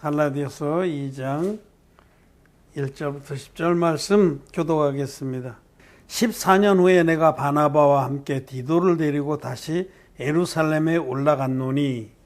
갈라디아서 2장 1절부터 10절 말씀 교독하겠습니다. 14년 후에 내가 바나바와 함께 디도를 데리고 다시 예루살렘에 올라갔노니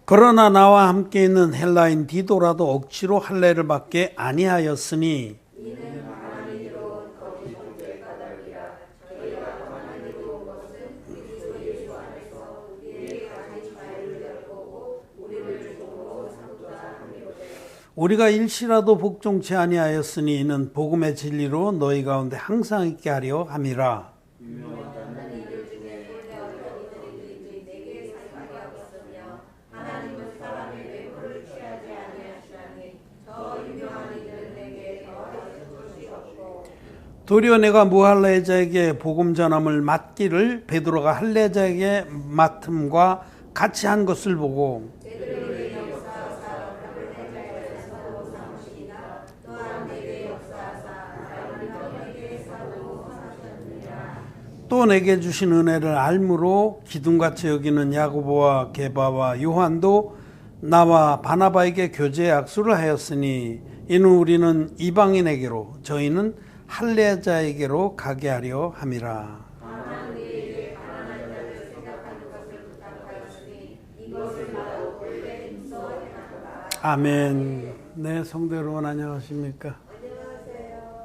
그러나 나와 함께 있는 헬라인 디도라도 억지로 할례를 받게 아니하였으니 우리가 일시라도 복종치 아니하였으니 이는 복음의 진리로 너희 가운데 항상 있게 하려 함이라. 도리어 내가 무할례자에게 복음 전함을 맡기를 베드로가 할례자에게 맡음과 같이 한 것을 보고 또 내게 주신 은혜를 알므로 기둥같이 여기는 야고보와 게바와 요한도 나와 바나바에게 교제 약수를 하였으니 이는 우리는 이방인에게로 저희는 할례자에게로 가게 하려 함이라. 아멘. 네, 성도 여러분 안녕하십니까?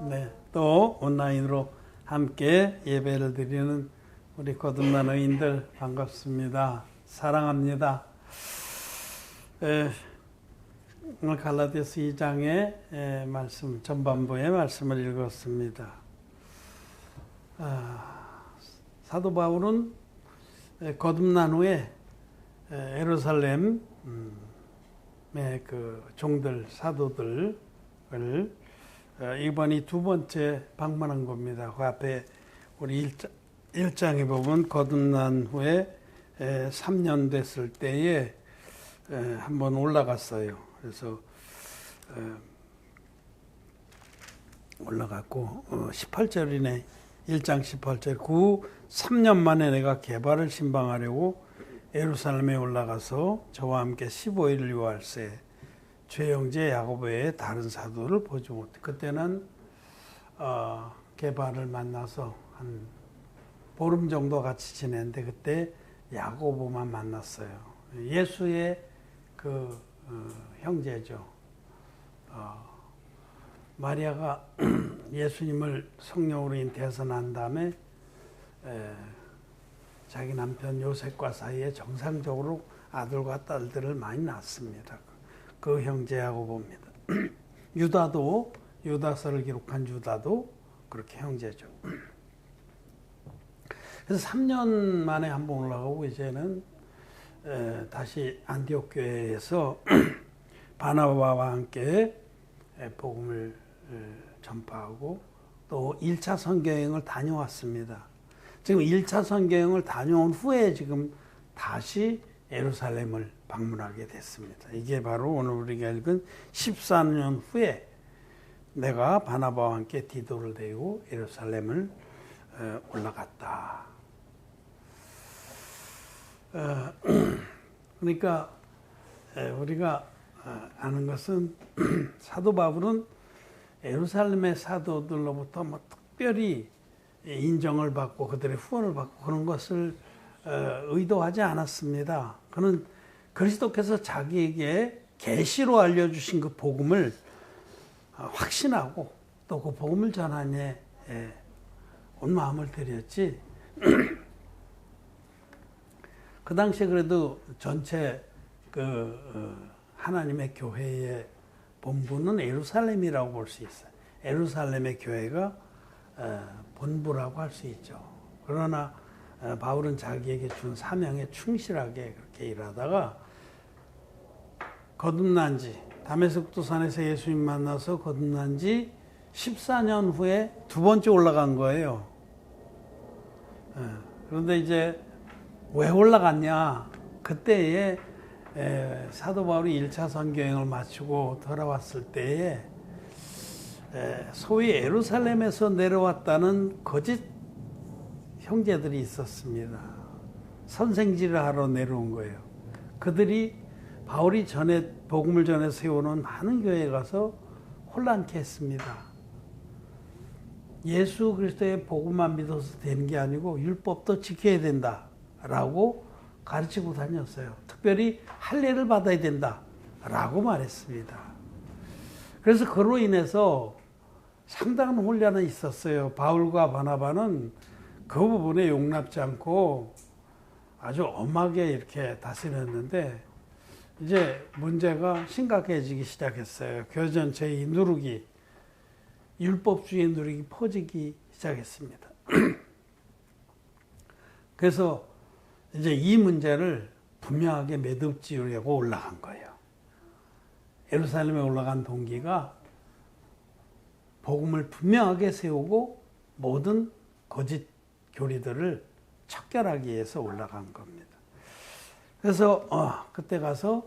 네, 또 온라인으로 함께 예배를 드리는 우리 거듭난 의인들 반갑습니다. 사랑합니다. 오늘 갈라디아서 2장의 말씀, 전반부의 말씀을 읽었습니다. 사도 바울은 거듭난 후에 예루살렘의 그 종들, 사도들을 이번이 두 번째 방문한 겁니다. 그 앞에 우리 1장에 보면 거듭난 후에 3년 됐을 때에 한번 올라갔어요. 그래서 올라갔고 18절이네. 1장 18절 그 3년 만에 내가 게바를 신방하려고 예루살렘에 올라가서 저와 함께 15일을 요할세 죄 형제 야고보의 다른 사도를 보지 못해. 그때는 게바를 만나서 한 보름 정도 같이 지냈는데 그때 야고보만 만났어요. 예수의 그 형제죠. 마리아가 예수님을 성령으로 잉태해서 난 다음에 자기 남편 요셉과 사이에 정상적으로 아들과 딸들을 많이 낳습니다. 그 형제하고 봅니다. 유다도, 유다서를 기록한 유다도 그렇게 형제죠. 그래서 3년 만에 한번 올라가고 이제는 다시 안디옥 교회에서 바나바와 함께 복음을 전파하고 또 1차 선교여행을 다녀왔습니다. 지금 1차 선교여행을 다녀온 후에 지금 다시 예루살렘을 방문하게 됐습니다. 이게 바로 오늘 우리가 읽은 14년 후에 내가 바나바와 함께 디도를 데리고 예루살렘을 올라갔다. 그러니까 우리가 아는 것은 사도 바울은 예루살렘의 사도들로부터 뭐 특별히 인정을 받고 그들의 후원을 받고 그런 것을 의도하지 않았습니다. 그는 그리스도께서 자기에게 계시로 알려주신 그 복음을 확신하고 또 그 복음을 전하니 온 마음을 들였지. 그 당시에 그래도 전체 하나님의 교회의 본부는 예루살렘이라고 볼 수 있어요. 예루살렘의 교회가 본부라고 할 수 있죠. 그러나 바울은 자기에게 준 사명에 충실하게 그렇게 일하다가 거듭난 지 다메섹도 산에서 예수님 만나서 거듭난 지 14년 후에 두 번째 올라간 거예요. 그런데 이제 왜 올라갔냐? 그때에 사도 바울이 1차 선교행을 마치고 돌아왔을 때에 소위 예루살렘에서 내려왔다는 거짓 형제들이 있었습니다. 선생질을 하러 내려온 거예요. 그들이 바울이 전에 복음을 전해 세워놓은 많은 교회에 가서 혼란케 했습니다. 예수 그리스도의 복음만 믿어서 되는 게 아니고 율법도 지켜야 된다라고 가르치고 다녔어요. 특별히 할례를 받아야 된다라고 말했습니다. 그래서 그로 인해서 상당한 혼란이 있었어요. 바울과 바나바는 그 부분에 용납지 않고 아주 엄하게 이렇게 다스렸는데 이제 문제가 심각해지기 시작했어요. 교회 전체의 누룩이, 율법주의 누룩이 퍼지기 시작했습니다. 그래서 이제 이 문제를 분명하게 매듭지으려고 올라간 거예요. 예루살렘에 올라간 동기가 복음을 분명하게 세우고 모든 거짓 교리들을 척결하기 위해서 올라간 겁니다. 그래서 그때 가서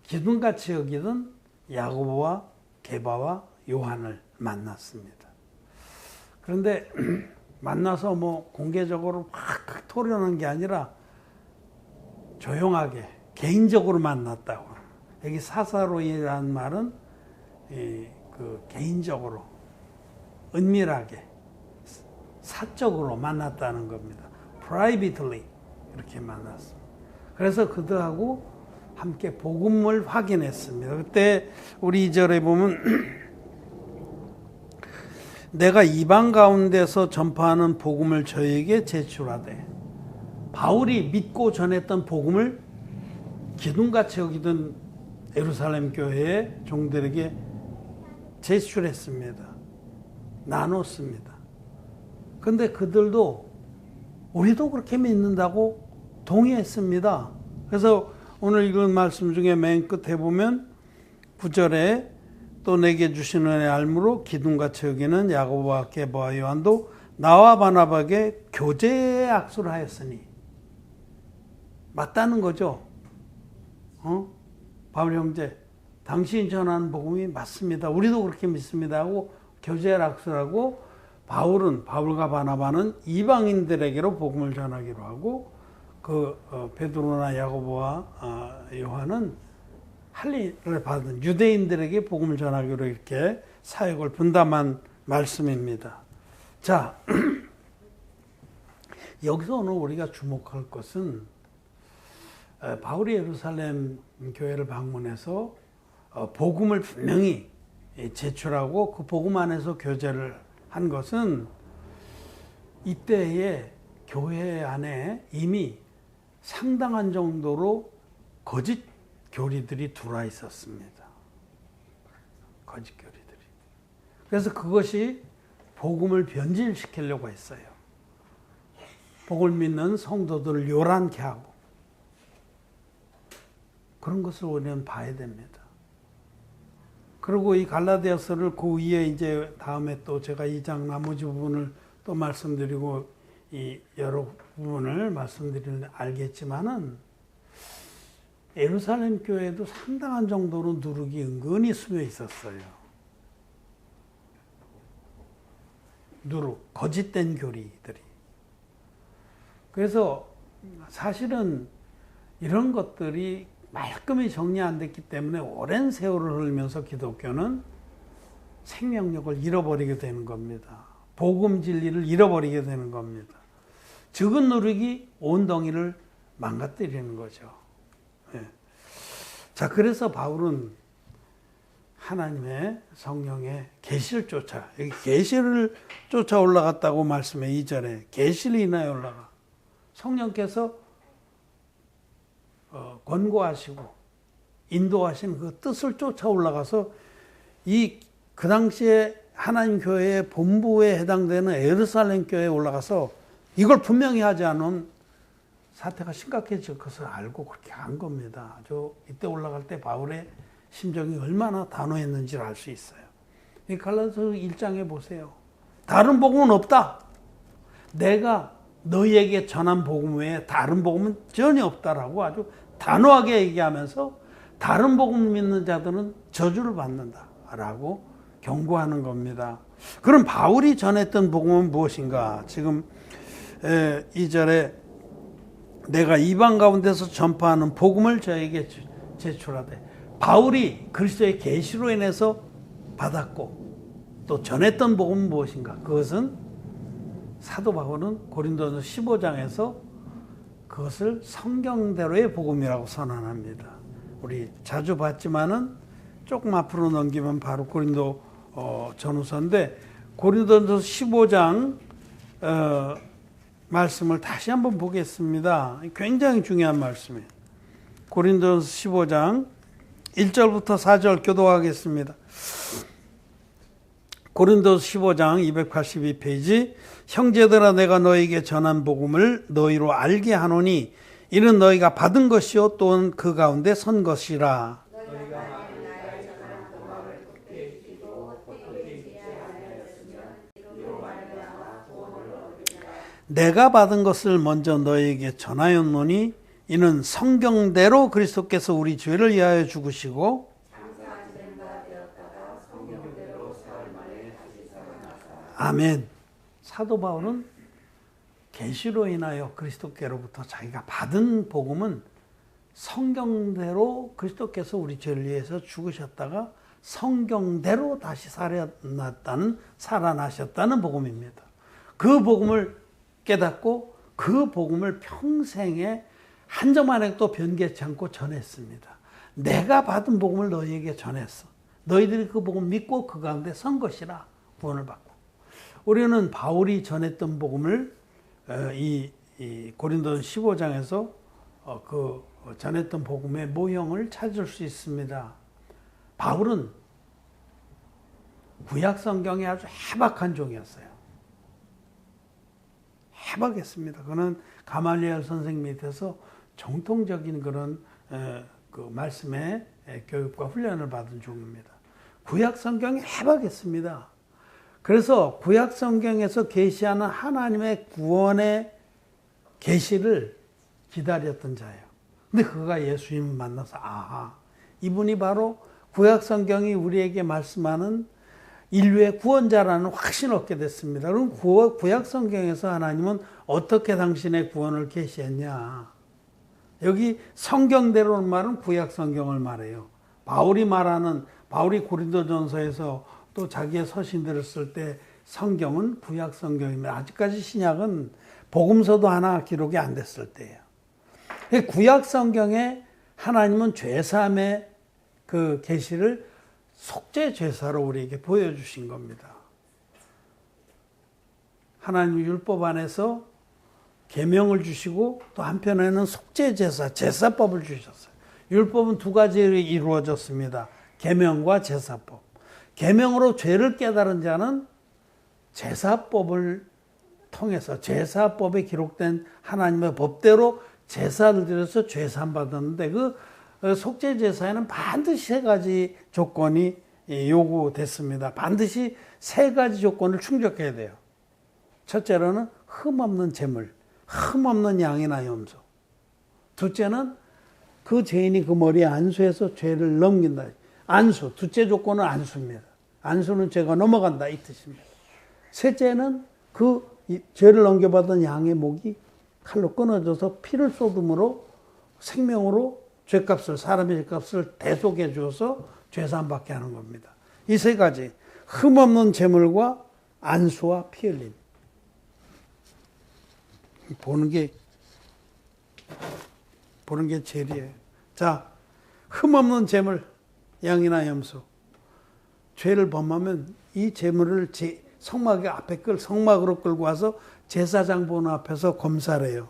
기둥같이 여기던 야고보와 게바와 요한을 만났습니다. 그런데 만나서 뭐 공개적으로 막 토론한 게 아니라 조용하게 개인적으로 만났다고. 여기 사사로이라는 말은 그 개인적으로 은밀하게 사적으로 만났다는 겁니다. privately 이렇게 만났습니다. 그래서 그들하고 함께 복음을 확인했습니다. 그때 우리 2절에 보면 내가 이방 가운데서 전파하는 복음을 저에게 제출하되, 바울이 믿고 전했던 복음을 기둥같이 여기던 예루살렘 교회의 종들에게 제출했습니다. 나눴습니다. 근데 그들도 우리도 그렇게 믿는다고 동의했습니다. 그래서 오늘 읽은 말씀 중에 맨 끝에 보면 9절에 또 내게 주신 은혜 알므로 기둥같이 여기는 야고보와 게바와 요한도 나와 바나바에게 교제의 악수를 하였으니, 맞다는 거죠. 바울 형제, 당신이 전하는 복음이 맞습니다. 우리도 그렇게 믿습니다 하고 교제의 악수를 하고, 바울과 바나바는 이방인들에게로 복음을 전하기로 하고, 베드로나 야고보와 요한은 할례를 받은 유대인들에게 복음을 전하기로 이렇게 사역을 분담한 말씀입니다. 자, 여기서 오늘 우리가 주목할 것은 바울이 예루살렘 교회를 방문해서 복음을 분명히 제출하고 그 복음 안에서 교제를 한 것은 이때에 교회 안에 이미 상당한 정도로 거짓 교리들이 들어와 있었습니다. 거짓 교리들이. 그래서 그것이 복음을 변질시키려고 했어요. 복을 믿는 성도들을 요란케 하고, 그런 것을 우리는 봐야 됩니다. 그리고 이 갈라디아서를 그 위에 이제 다음에 또 제가 2장 나머지 부분을 또 말씀드리고 이 여러 부분을 말씀드리는 알겠지만은 예루살렘 교회도 상당한 정도로 누룩이 은근히 스며 있었어요. 누룩, 거짓된 교리들이. 그래서 사실은 이런 것들이 말끔히 정리 안 됐기 때문에 오랜 세월을 흘리면서 기독교는 생명력을 잃어버리게 되는 겁니다. 복음 진리를 잃어버리게 되는 겁니다. 적은 누룩이 온 덩이를 망가뜨리는 거죠. 네. 자, 그래서 바울은 하나님의 성령의 계시를 쫓아, 여기 계시를 쫓아 올라갔다고 말씀해. 2절에 계시를 인하여 올라가. 성령께서 권고하시고 인도하신 그 뜻을 쫓아 올라가서 그 당시에 하나님 교회의 본부에 해당되는 예루살렘 교회에 올라가서 이걸 분명히 하지 않은 사태가 심각해질 것을 알고 그렇게 한 겁니다. 이때 올라갈 때 바울의 심정이 얼마나 단호했는지를 알 수 있어요. 이 갈라디아서 1장에 보세요. 다른 복음은 없다. 내가 너희에게 전한 복음 외에 다른 복음은 전혀 없다라고 아주 단호하게 얘기하면서 다른 복음을 믿는 자들은 저주를 받는다라고 경고하는 겁니다. 그럼 바울이 전했던 복음은 무엇인가? 지금 2절에 내가 이방 가운데서 전파하는 복음을 저에게 제출하되, 바울이 그리스도의 계시로 인해서 받았고 또 전했던 복음은 무엇인가? 그것은 사도 바울은 고린도서 15장에서 그것을 성경대로의 복음이라고 선언합니다. 우리 자주 봤지만은 조금 앞으로 넘기면 바로 고린도 전후서인데, 고린도서 15장 말씀을 다시 한번 보겠습니다. 굉장히 중요한 말씀이에요. 고린도서 15장 1절부터 4절 교도하겠습니다. 고린도서 15장 282페이지. 형제들아, 내가 너에게 전한 복음을 너희로 알게 하노니 이는 너희가 받은 것이요 또는 그 가운데 선 것이라. 내가 받은 것을 먼저 너희에게 전하였노니 이는 성경대로 그리스도께서 우리 죄를 위하여 죽으시고 아멘. 사도 바울은 계시로 인하여 그리스도께로부터 자기가 받은 복음은 성경대로 그리스도께서 우리 죄를 위해서 죽으셨다가 성경대로 다시 살아나셨다는 복음입니다. 그 복음을 깨닫고 그 복음을 평생에 한 점 안에도 변개치 않고 전했습니다. 내가 받은 복음을 너희에게 전했어. 너희들이 그 복음 믿고 그 가운데 선 것이라 구원을 받고. 우리는 바울이 전했던 복음을 이 고린도서 15장에서 그 전했던 복음의 모형을 찾을 수 있습니다. 바울은 구약 성경에 아주 해박한 종이었어요. 해박했습니다. 그는 가말리엘 선생 밑에서 정통적인 그런 그 말씀의 교육과 훈련을 받은 종입니다. 구약 성경이 해박했습니다. 그래서 구약 성경에서 계시하는 하나님의 구원의 계시를 기다렸던 자예요. 근데 그가 예수님을 만나서 아하, 이분이 바로 구약 성경이 우리에게 말씀하는 인류의 구원자라는 확신을 얻게 됐습니다. 그럼 구약 성경에서 하나님은 어떻게 당신의 구원을 계시했냐? 여기 성경대로는 말은 구약 성경을 말해요. 바울이 고린도전서에서 또 자기의 서신들을 쓸 때 성경은 구약 성경입니다. 아직까지 신약은 복음서도 하나 기록이 안 됐을 때예요. 구약 성경에 하나님은 죄사함의 그 계시를 속죄 제사로 우리에게 보여주신 겁니다. 하나님 율법 안에서 계명을 주시고 또 한편에는 속죄 제사, 제사법을 주셨어요. 율법은 두 가지로 이루어졌습니다. 계명과 제사법. 계명으로 죄를 깨달은 자는 제사법을 통해서 제사법에 기록된 하나님의 법대로 제사를 드려서 죄 사함 받았는데, 그 속죄 제사에는 반드시 세 가지 조건이 요구됐습니다. 반드시 세 가지 조건을 충족해야 돼요. 첫째로는 흠없는 제물, 흠없는 양이나 염소. 둘째는 그 죄인이 그 머리에 안수해서 죄를 넘긴다. 안수, 둘째 조건은 안수입니다. 안수는 죄가 넘어간다 이 뜻입니다. 셋째는 그 죄를 넘겨받은 양의 목이 칼로 끊어져서 피를 쏟음으로 생명으로 죄값을, 사람의 죄값을 대속해 주어서 죄사함 받게 하는 겁니다. 이 세 가지, 흠없는 제물과 안수와 피 흘림. 보는 게 제일이에요. 자, 흠없는 제물, 양이나 염소. 죄를 범하면 이 제물을 성막 앞에 성막으로 끌고 와서 제사장 보는 앞에서 검사를 해요.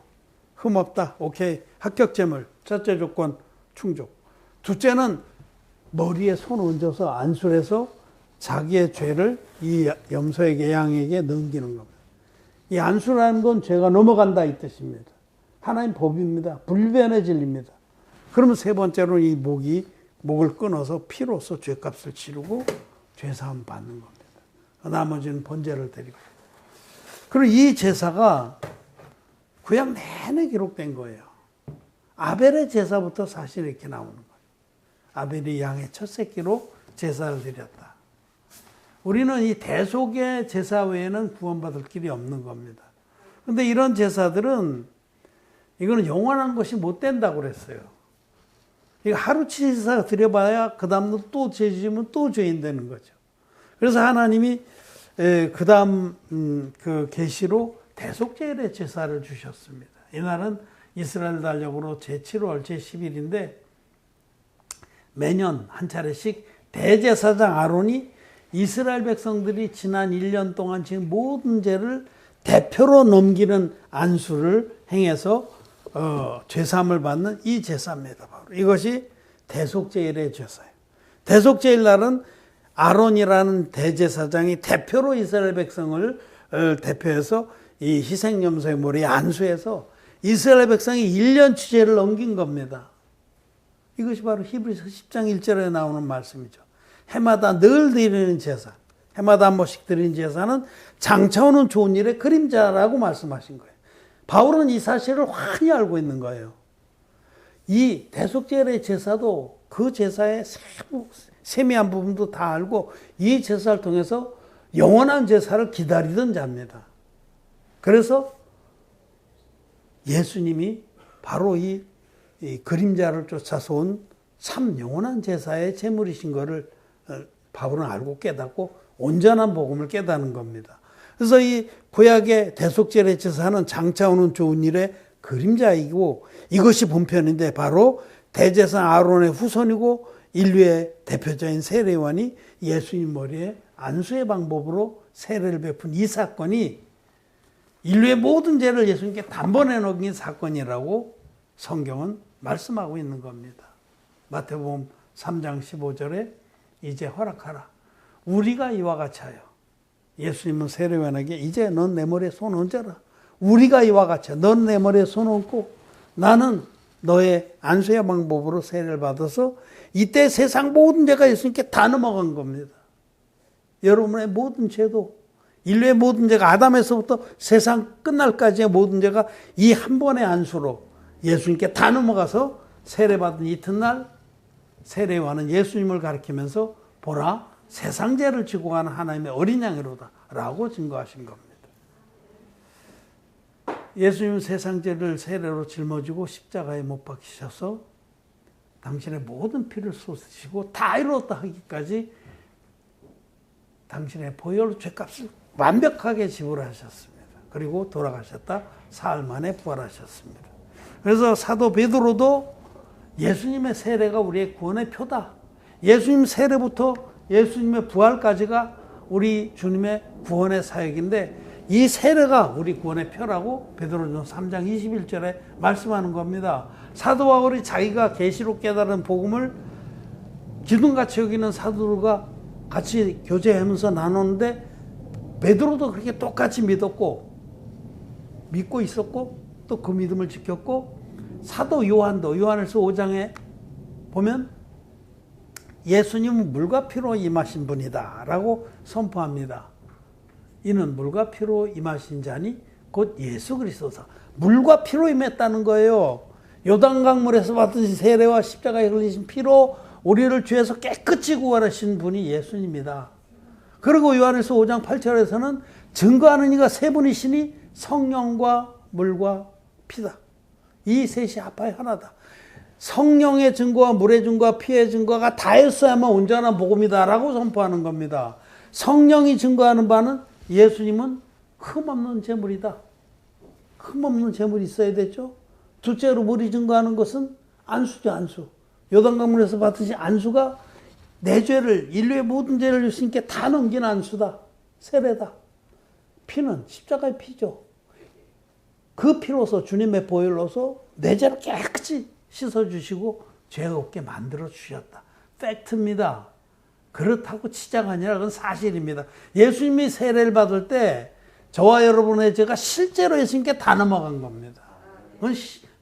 흠없다. 오케이. 합격 제물. 첫째 조건 충족. 둘째는 머리에 손 얹어서 안수를 해서 자기의 죄를 이 염소에게, 양에게 넘기는 겁니다. 이 안수라는 건 죄가 넘어간다 이 뜻입니다. 하나님 법입니다. 불변의 진리입니다. 그러면 세 번째로 이 목을 끊어서 피로써 죄값을 치르고 죄사함 받는 겁니다. 나머지는 번제를 드리고. 그리고 이 제사가 구약 내내 기록된 거예요. 아벨의 제사부터 사실 이렇게 나오는 거예요. 아벨이 양의 첫 새끼로 제사를 드렸다. 우리는 이 대속의 제사 외에는 구원받을 길이 없는 겁니다. 근데 이런 제사들은 이거는 영원한 것이 못 된다고 그랬어요. 이거 하루치 제사 드려봐야 그 다음날 또 죄 지으면 또 죄인 되는 거죠. 그래서 하나님이 그 다음 그 계시로 대속제일의 제사를 주셨습니다. 이날은 이스라엘 달력으로 제7월 제10일인데 매년 한 차례씩 대제사장 아론이 이스라엘 백성들이 지난 1년 동안 지은 모든 죄를 대표로 넘기는 안수를 행해서 죄사함을 받는 이 제사입니다. 바로 이것이 대속제일의 제사예요. 대속제일 날은 아론이라는 대제사장이 대표로 이스라엘 백성을 대표해서 이 희생염소의 머리에 안수해서 이스라엘 백성이 1년 죄를 넘긴 겁니다. 이것이 바로 히브리서 10장 1절에 나오는 말씀이죠. 해마다 늘 드리는 제사, 해마다 한 번씩 드리는 제사는 장차 오는 좋은 일의 그림자라고 말씀하신 거예요. 바울은 이 사실을 환히 알고 있는 거예요. 이 대속제일의 제사도 그 제사의 세미한 부분도 다 알고 이 제사를 통해서 영원한 제사를 기다리던 자입니다. 그래서 예수님이 바로 이 그림자를 쫓아서 온 참 영원한 제사의 제물이신 것을 바울은 알고 깨닫고 온전한 복음을 깨닫는 겁니다. 그래서 이 구약의 대속제일의 제사는 장차 오는 좋은 일의 그림자이고 이것이 본편인데 바로 대제사장 아론의 후손이고 인류의 대표자인 세례요한이 예수님 머리에 안수의 방법으로 세례를 베푼 이 사건이 인류의 모든 죄를 예수님께 단번에 넘긴 사건이라고 성경은 말씀하고 있는 겁니다. 마태복음 3장 15절에 이제 허락하라. 우리가 이와 같이 하여. 예수님은 세례요한에게 이제 넌 내 머리에 손 얹어라. 우리가 이와 같이 하여. 넌 내 머리에 손 얹고 나는 너의 안수의 방법으로 세례를 받아서 이때 세상 모든 죄가 예수님께 다 넘어간 겁니다. 여러분의 모든 죄도 인류의 모든 죄가 아담에서부터 세상 끝날까지의 모든 죄가 이 한 번의 안수로 예수님께 다 넘어가서 세례받은 이튿날 세례요한은 예수님을 가리키면서 보라 세상 죄를 지고 가는 하나님의 어린 양이로다 라고 증거하신 겁니다. 예수님은 세상 죄를 세례로 짊어지고 십자가에 못 박히셔서 당신의 모든 피를 쏟으시고 다 이루었다 하기까지 당신의 보혈로 죄값을 완벽하게 지불하셨습니다. 그리고 돌아가셨다 사흘 만에 부활하셨습니다. 그래서 사도 베드로도 예수님의 세례가 우리의 구원의 표다. 예수님 세례부터 예수님의 부활까지가 우리 주님의 구원의 사역인데 이 세례가 우리 구원의 표라고 베드로전서 3장 21절에 말씀하는 겁니다. 사도 바울이 자기가 계시로 깨달은 복음을 기둥같이 여기는 사도들과 같이 교제하면서 나누는데 베드로도 그렇게 똑같이 믿고 있었고 또 그 믿음을 지켰고 사도 요한도 요한일서 5장에 보면 예수님은 물과 피로 임하신 분이다 라고 선포합니다. 이는 물과 피로 임하신 자니 곧 예수 그리스도사. 물과 피로 임했다는 거예요. 요단강물에서 받으신 세례와 십자가에 흘리신 피로 우리를 죄에서 깨끗이 구원하신 분이 예수님이다. 그리고 요한일서 5장 8절에서는 증거하는 이가 세 분이시니 성령과 물과 피다. 이 셋이 합하여 하나다. 성령의 증거와 물의 증거와 피의 증거가 다였어야만 온전한 복음이다라고 선포하는 겁니다. 성령이 증거하는 바는 예수님은 흠없는 제물이다. 흠없는 제물이 있어야 되죠. 둘째로 물이 증거하는 것은 안수죠, 안수. 요단강물에서 받으신 안수가 내 죄를, 인류의 모든 죄를 예수님께 다 넘긴 안수다. 세례다. 피는 십자가의 피죠. 그 피로서 주님의 보혈로서 내 죄를 깨끗이 씻어주시고 죄 없게 만들어 주셨다. 팩트입니다. 그렇다고 치자가 아니라 그건 사실입니다. 예수님이 세례를 받을 때 저와 여러분의 죄가 실제로 예수님께 다 넘어간 겁니다. 그건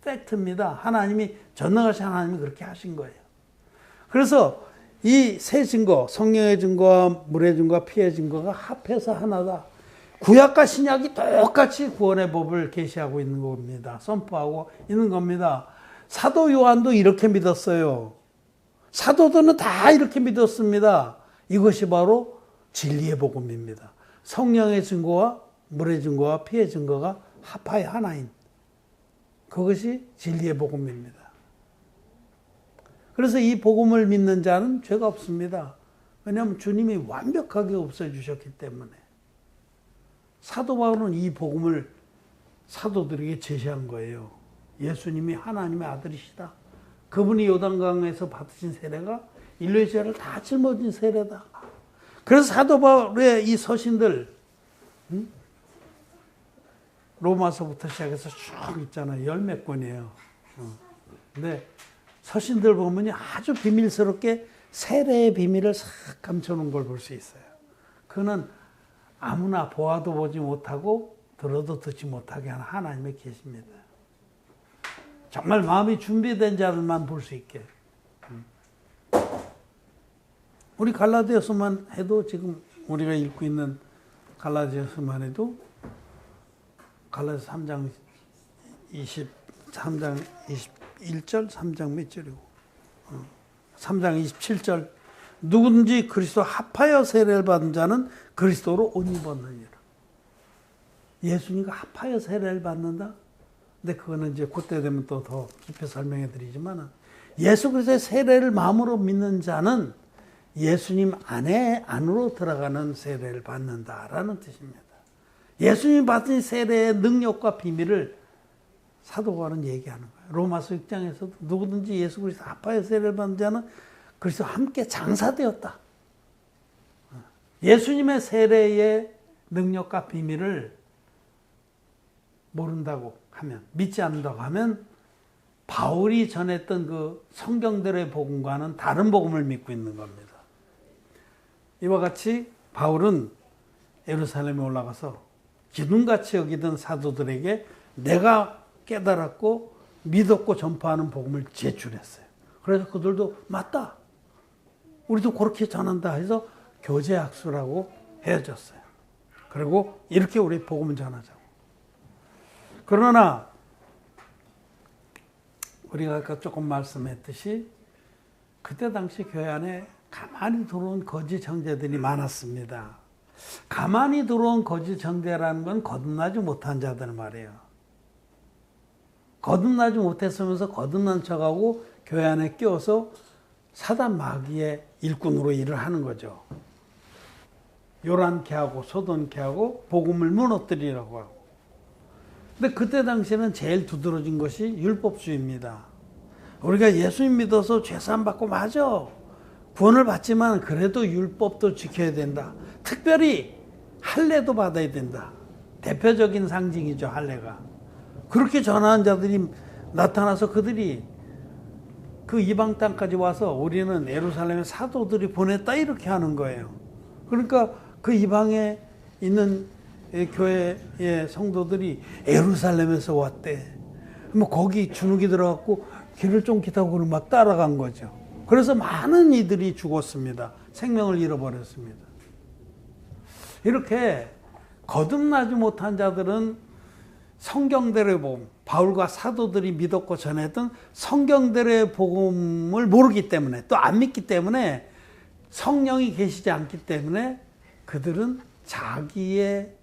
팩트입니다. 하나님이 전능하신 하나님이 그렇게 하신 거예요. 그래서 이 세 증거, 성령의 증거와 물의 증거와 피의 증거가 합해서 하나다. 구약과 신약이 똑같이 구원의 법을 계시하고 있는 겁니다. 선포하고 있는 겁니다. 사도 요한도 이렇게 믿었어요. 사도들은 다 이렇게 믿었습니다. 이것이 바로 진리의 복음입니다. 성령의 증거와 물의 증거와 피의 증거가 합하여 하나인 그것이 진리의 복음입니다. 그래서 이 복음을 믿는 자는 죄가 없습니다. 왜냐하면 주님이 완벽하게 없애주셨기 때문에. 사도 바울은 이 복음을 사도들에게 제시한 거예요. 예수님이 하나님의 아들이시다. 그분이 요단강에서 받으신 세례가 인류의 죄를 다 짊어진 세례다. 그래서 사도 바울의 이 서신들 로마서부터 시작해서 쭉 있잖아요. 열 몇 권이에요. 근데 서신들 보면 아주 비밀스럽게 세례의 비밀을 싹 감춰놓은 걸 볼 수 있어요. 그는 아무나 보아도 보지 못하고 들어도 듣지 못하게 하는 하나님의 계시입니다. 정말 마음이 준비된 자들만 볼 수 있게. 우리 갈라디아서만 해도 지금 우리가 읽고 있는 갈라디아서만 해도 갈라디아서 3장 21절, 3장 몇 절이고 3장 27절 누구든지 그리스도 합하여 세례를 받은 자는 그리스도로 옷 입었느니라. 예수님과 합하여 세례를 받는다? 근데 그거는 이제 그때 되면 또 더 깊이 설명해 드리지만 예수 그리스도의 세례를 마음으로 믿는 자는 예수님 안으로 들어가는 세례를 받는다라는 뜻입니다. 예수님 받은 세례의 능력과 비밀을 사도 바울은 얘기하는 거예요. 로마서 6장에서도 누구든지 예수 그리스도 합하여 세례를 받는 자는 그리스도와 함께 장사되었다. 예수님의 세례의 능력과 비밀을 모른다고 하면, 믿지 않는다고 하면 바울이 전했던 그 성경대로의 복음과는 다른 복음을 믿고 있는 겁니다. 이와 같이 바울은 예루살렘에 올라가서 기둥같이 여기던 사도들에게 내가 깨달았고 믿었고 전파하는 복음을 제출했어요. 그래서 그들도 맞다. 우리도 그렇게 전한다 해서 교제학수라고 헤어졌어요. 그리고 이렇게 우리 복음을 전하자고. 그러나 우리가 아까 조금 말씀했듯이 그때 당시 교회 안에 가만히 들어온 거짓 형제들이 많았습니다. 가만히 들어온 거짓 형제라는 건 거듭나지 못한 자들 말이에요. 거듭나지 못했으면서 거듭난 척하고 교회 안에 끼어서 사단 마귀의 일꾼으로 일을 하는 거죠. 요란케 하고 소돈케 하고 복음을 무너뜨리라고 하고. 근데 그때 당시에는 제일 두드러진 것이 율법주의입니다. 우리가 예수님 믿어서 죄사함 받고 맞아. 구원을 받지만 그래도 율법도 지켜야 된다. 특별히 할례도 받아야 된다. 대표적인 상징이죠, 할례가. 그렇게 전하는 자들이 나타나서 그들이 그 이방 땅까지 와서 우리는 예루살렘에 사도들이 보냈다 이렇게 하는 거예요. 그러니까 그 이방에 있는 교회의 성도들이 예루살렘에서 왔대. 뭐 거기 주눅이 들어갖고 길을 쫑깃하고 막 따라간 거죠. 그래서 많은 이들이 죽었습니다. 생명을 잃어버렸습니다. 이렇게 거듭나지 못한 자들은 성경대로의 복음, 바울과 사도들이 믿었고 전했던 성경대로의 복음을 모르기 때문에 또 안 믿기 때문에 성령이 계시지 않기 때문에 그들은 자기의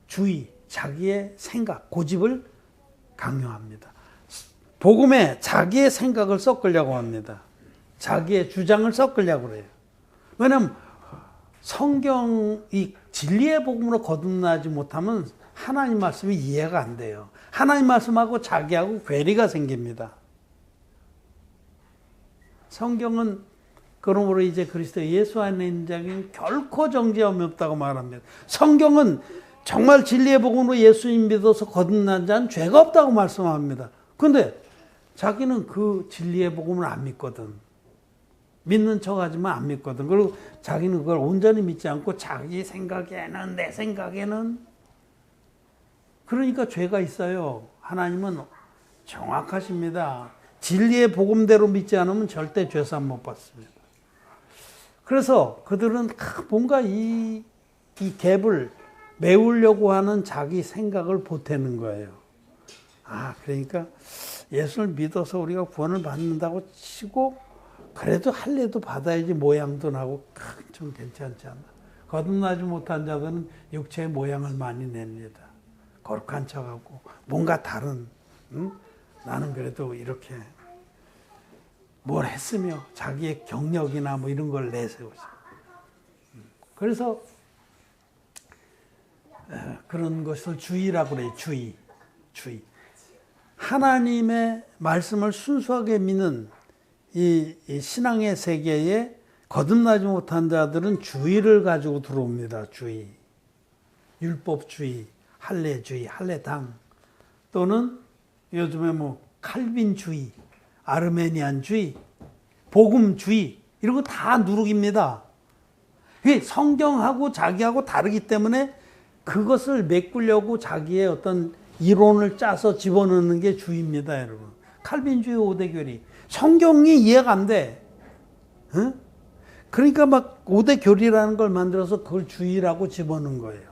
주의, 자기의 생각, 고집을 강요합니다. 복음에 자기의 생각을 섞으려고 합니다. 자기의 주장을 섞으려고 그래요. 왜냐하면 성경이 진리의 복음으로 거듭나지 못하면 하나님 말씀이 이해가 안 돼요. 하나님 말씀하고 자기하고 괴리가 생깁니다. 성경은 그러므로 이제 그리스도 예수 안에 있는 자에게는 결코 정죄함이 없다고 말합니다. 성경은 정말 진리의 복음으로 예수님 믿어서 거듭난 자는 죄가 없다고 말씀합니다. 그런데 자기는 그 진리의 복음을 안 믿거든. 믿는 척하지만 안 믿거든. 그리고 자기는 그걸 온전히 믿지 않고 자기 생각에는, 내 생각에는, 그러니까 죄가 있어요. 하나님은 정확하십니다. 진리의 복음대로 믿지 않으면 절대 죄사함 못 받습니다. 그래서 그들은 뭔가 이 갭을 메우려고 하는 자기 생각을 보태는 거예요. 그러니까 예수를 믿어서 우리가 구원을 받는다고 치고 그래도 할례도 받아야지 모양도 나고 좀 괜찮지 않나. 거듭나지 못한 자들은 육체의 모양을 많이 냅니다. 거룩한 척하고 뭔가 다른, 나는 그래도 이렇게 뭘 했으며 자기의 경력이나 뭐 이런 걸 내세우죠. 그래서 그런 것을 주의라고 그래요. 주의. 하나님의 말씀을 순수하게 믿는 이 신앙의 세계에 거듭나지 못한 자들은 주의를 가지고 들어옵니다. 주의. 율법주의, 할례주의, 할례당, 또는 요즘에 뭐 칼빈주의, 아르메니안주의, 복음주의, 이런 거 다 누룩입니다. 성경하고 자기하고 다르기 때문에 그것을 메꾸려고 자기의 어떤 이론을 짜서 집어넣는 게 주의입니다, 여러분. 칼빈주의 5대 교리. 성경이 이해가 안 돼. 응? 그러니까 막 5대 교리라는 걸 만들어서 그걸 주의라고 집어넣은 거예요.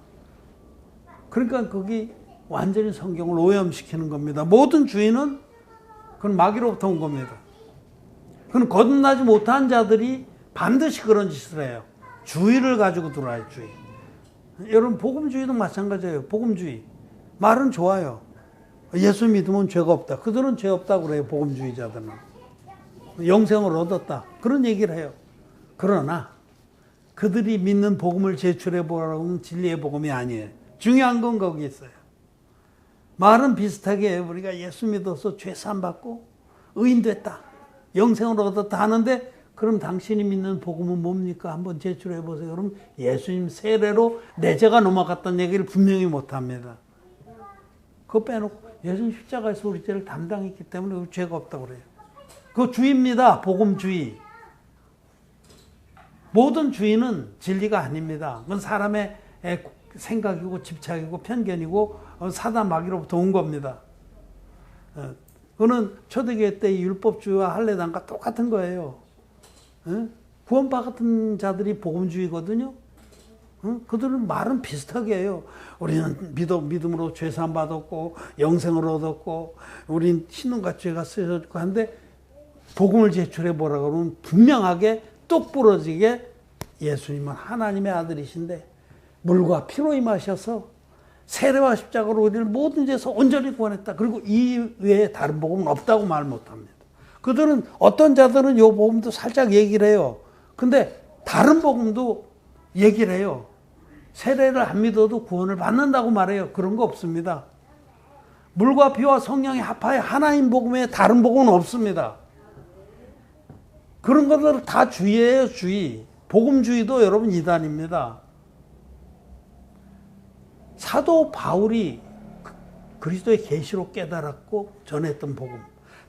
그러니까 거기 완전히 성경을 오염시키는 겁니다. 모든 주의는 그건 마귀로부터 온 겁니다. 그건 거듭나지 못한 자들이 반드시 그런 짓을 해요. 주의를 가지고 들어와요, 주의. 여러분, 복음주의도 마찬가지예요. 복음주의. 말은 좋아요. 예수 믿으면 죄가 없다. 그들은 죄 없다고 그래요, 복음주의자들은. 영생을 얻었다. 그런 얘기를 해요. 그러나 그들이 믿는 복음을 제출해 보라고 하면 진리의 복음이 아니에요. 중요한 건 거기 있어요. 말은 비슷하게 해요. 우리가 예수 믿어서 죄 사함받고 의인됐다. 영생을 얻었다 하는데, 그럼 당신이 믿는 복음은 뭡니까? 한번 제출해 보세요. 그럼 예수님 세례로 내 죄가 넘어갔다는 얘기를 분명히 못합니다. 그거 빼놓고 예수님 십자가에서 우리 죄를 담당했기 때문에 죄가 없다고 그래요. 그거 주의입니다. 복음주의. 모든 주의는 진리가 아닙니다. 그건 사람의 생각이고 집착이고 편견이고 사단 마귀로부터 온 겁니다. 그거는 초대교회 때 율법주의와 할례당과 똑같은 거예요. 구원받은 자들이 복음주의거든요. 그들은 말은 비슷하게 해요. 우리는 믿음으로 죄사함 받았고 영생을 얻었고 우린 신론과 죄가 쓰여졌고 한데, 복음을 제출해 보라고 그러면 분명하게 똑부러지게 예수님은 하나님의 아들이신데 물과 피로 임하셔서 세례와 십자가로 우리를 모든 죄에서 온전히 구원했다. 그리고 이 외에 다른 복음은 없다고 말 못합니다. 그들은, 어떤 자들은 이 복음도 살짝 얘기를 해요. 근데 다른 복음도 얘기를 해요. 세례를 안 믿어도 구원을 받는다고 말해요. 그런 거 없습니다. 물과 피와 성령이 합하여 하나님 복음에 다른 복음은 없습니다. 그런 것들은 다 주의예요, 주의. 복음주의도 여러분 이단입니다. 사도 바울이 그리스도의 계시로 깨달았고 전했던 복음,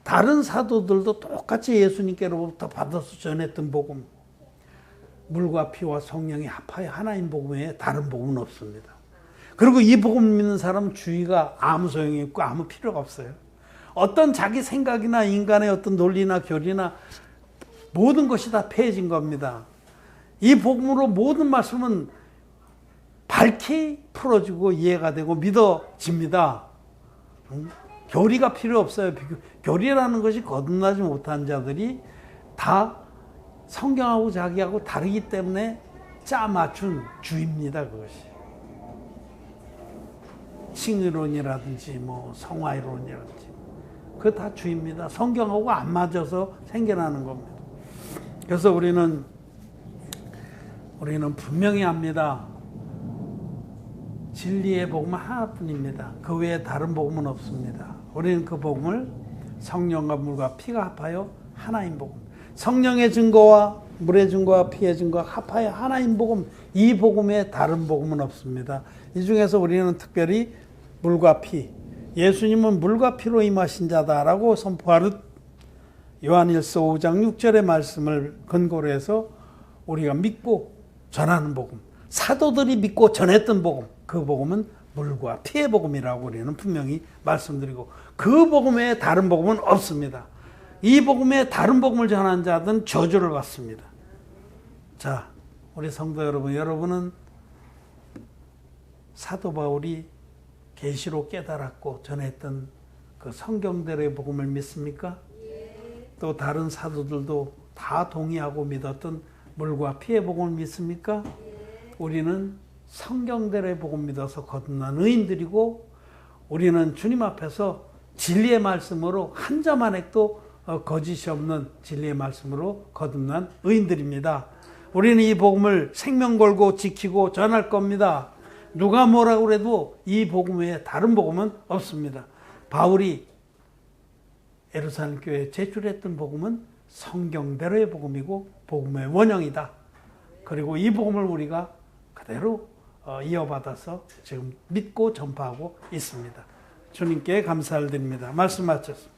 다른 사도들도 똑같이 예수님께로부터 받아서 전했던 복음, 물과 피와 성령이 합하여 하나님 복음 외에 다른 복음은 없습니다. 그리고 이 복음을 믿는 사람은 주의가 아무 소용이 없고 아무 필요가 없어요. 어떤 자기 생각이나 인간의 어떤 논리나 교리나 모든 것이 다 폐해진 겁니다. 이 복음으로 모든 말씀은 밝히 풀어지고 이해가 되고 믿어집니다. 교리가 필요 없어요. 교리라는 것이 거듭나지 못한 자들이 다 성경하고 자기하고 다르기 때문에 짜 맞춘 주의입니다. 그것이. 칭의론이라든지 뭐 성화이론이라든지 그거 다 주의입니다. 성경하고 안 맞아서 생겨나는 겁니다. 그래서 우리는 분명히 압니다. 진리의 복음은 하나뿐입니다. 그 외에 다른 복음은 없습니다. 우리는 그 복음을 성령과 물과 피가 합하여 하나님 복음, 성령의 증거와 물의 증거와 피의 증거가 합하여 하나님 복음, 이 복음에 다른 복음은 없습니다. 이 중에서 우리는 특별히 물과 피, 예수님은 물과 피로 임하신 자다라고 선포하는 요한일서 5장 6절의 말씀을 근거로 해서 우리가 믿고 전하는 복음, 사도들이 믿고 전했던 복음, 그 복음은 물과 피의 복음이라고 우리는 분명히 말씀드리고, 그 복음 외에 다른 복음은 없습니다. 이 복음에 다른 복음을 전하는 자들은 저주를 받습니다. 자, 우리 성도 여러분, 여러분은 사도 바울이 계시로 깨달았고 전했던 그 성경대로의 복음을 믿습니까? 또 다른 사도들도 다 동의하고 믿었던 물과 피의 복음을 믿습니까? 우리는 성경대로의 복음 믿어서 거듭난 의인들이고, 우리는 주님 앞에서 진리의 말씀으로 한 점 안액도 거짓이 없는 진리의 말씀으로 거듭난 의인들입니다. 우리는 이 복음을 생명 걸고 지키고 전할 겁니다. 누가 뭐라고 그래도 이 복음 외에 다른 복음은 없습니다. 바울이 예루살렘 교회에 제출했던 복음은 성경대로의 복음이고 복음의 원형이다. 그리고 이 복음을 우리가 그대로 이어받아서 지금 믿고 전파하고 있습니다. 주님께 감사를 드립니다. 말씀 마쳤습니다.